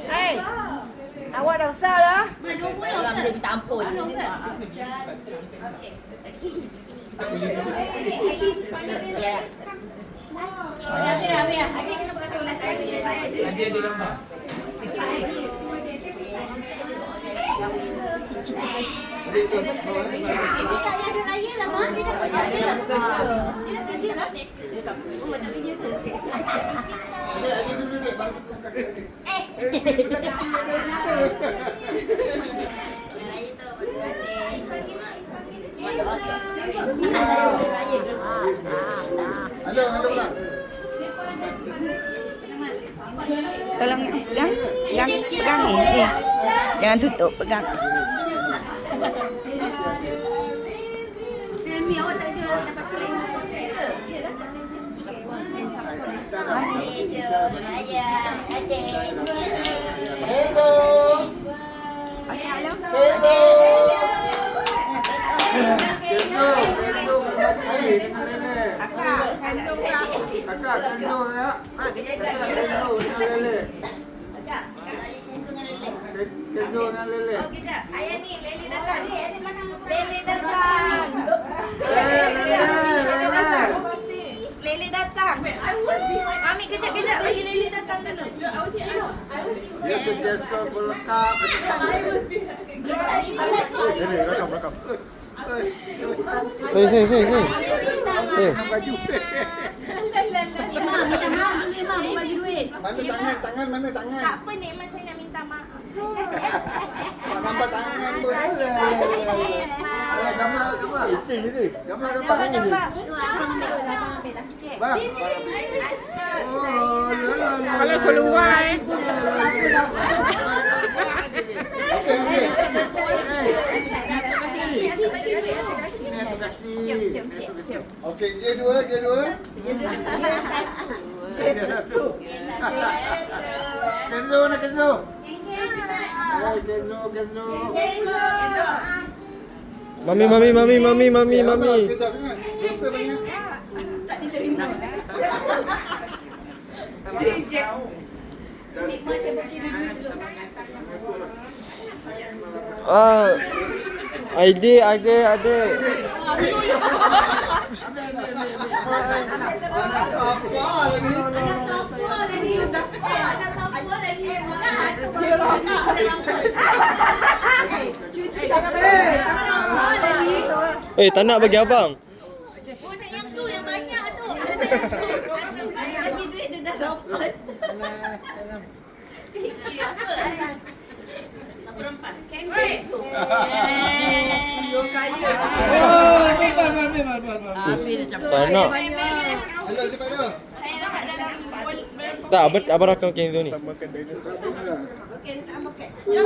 Hei, awak dah besar dah. Orang dia minta ampun. Dah habis. Adik kena pakai ulas lagi. Nanti ada gambar. Dia tak ada raya lah, Mak. Dia dah kerja. Dia dah kerja lah. Oh, nak kerja ke? Adik dulu dek. Halo lah. Tolong pegang ni. Jangan tutup, pegang. Selmi, awak tak ada dapat kering potret ke? Masih je, raya. Adik. Hello. Hello. Kakak kandung ya. Kandung dengan lele. Kejap, ayah ni Lele datang. Lele datang. Lele datang. Mami kejap bagi Lele datang dulu. Dia kerja sekolah pelengkap. Ini rakam. Saya. Baju. Memang bagi duit. Mana tangan? Mana tangan? Tak apa Nek, saya nak minta maaf. Nampak tangan pun. Gambar. Isi je. Gambar. Bang. Kalau seluar Okey, dia dua. Kenzo. Kenzo. Mami. Kejap sangat. Dosa banyak. Tak diterima. Saya berkira duit dulu. Adik. Tak nak bagi abang. Oh, nak yang tu, yang banyak tu. Bagi duit dia dah lepas. Siapa rempas? Camping. Tak nak. Hello, cepat dah. Saya nak dalam Tak, abang rakam Kenzo ni. Okey, tak makan. Dah.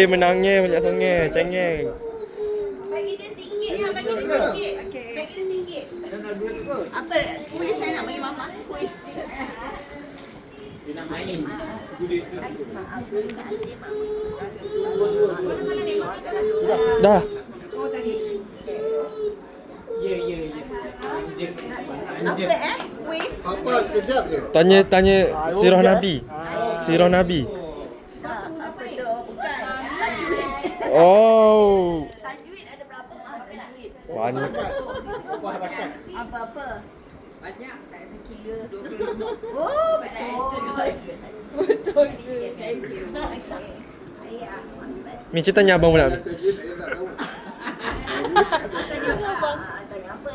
Menangnya banyak sangat. Cengeng. Bagi dia sikit ya, bagi dia sikit. Okey. Bagi dia sikit. Apa? Kuis saya nak bagi mama. Kuis. Dia nak main. Dah. Ya. Apa Kuis. Papa sekejap je. Tanya sirah Nabi. Apa tu? Bukan. Tajwid. Oh. Tajwid ada berapa tajwid? Banyak. Apa harakat? Apa? Banyak. Tak ada kira 25. Oh, betul. Thank you. Ayah. Mi cerita tanya abang pula. Tajwid dia tak tahu. Tanya apa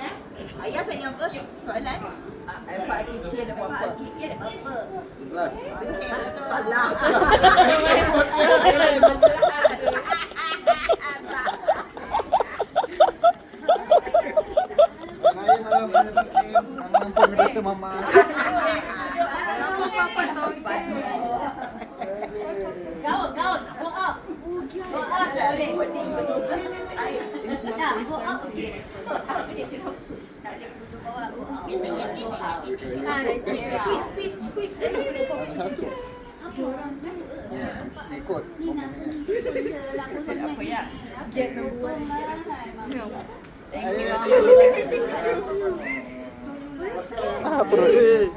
Ayah tanya apa? Soalan? Alfa Kiki ada apa? Kiki ada apa? 11. Salah. Ampun rasa mama. Gaul. Go up. Tak boleh. Go up sikit. Tak boleh duduk bawah. Go up. Quiz. ikut. Ah, perut dia.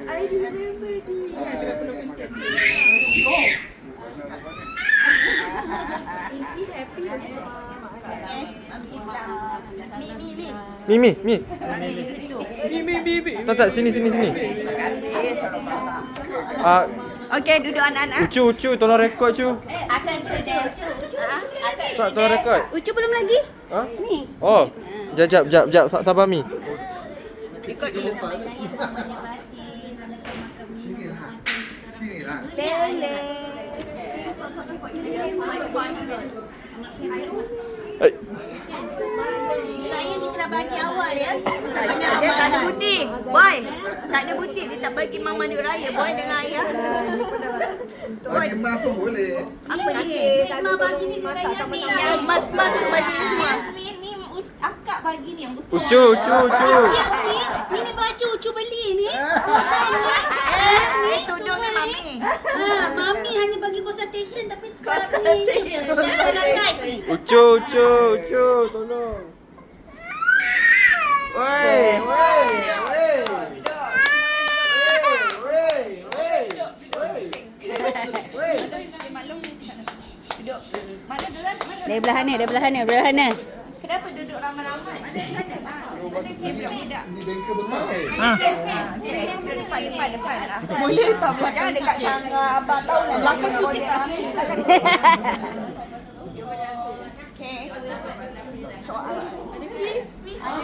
Mi. Tak, sini. Ah, Okey, duduk anak-anak. Ucu, tolong rekod Ucu. Akan saja. Tak, tolong rekod. Ucu belum lagi? Ha? Ni. Oh. Jap. Sabar Mi. Rekod dulu. Sini lah. Lele. Raya kita dah bagi awal ya. Dia tak ada buti. Boy, tak ada buti. Dia tak bagi mama dia raya. Boy dengan ayah. Bagi emas pun boleh. Apa ni? Mak bagi ni raya ni lah. Mas bagi semua. Ni akak bagi ni yang besar. Ucu. Yasmin, ni baju Ucu beli ni. Ni tudung ni mami. Mami hanya bagi consultation tapi consultation. Ucu, tolong. Woi. Dari belah sana. Kenapa duduk ramai-ramai? Ini bengkel besar. Depan. Boleh tak buat dekat sana abang tahu lah belakang sini tak sini.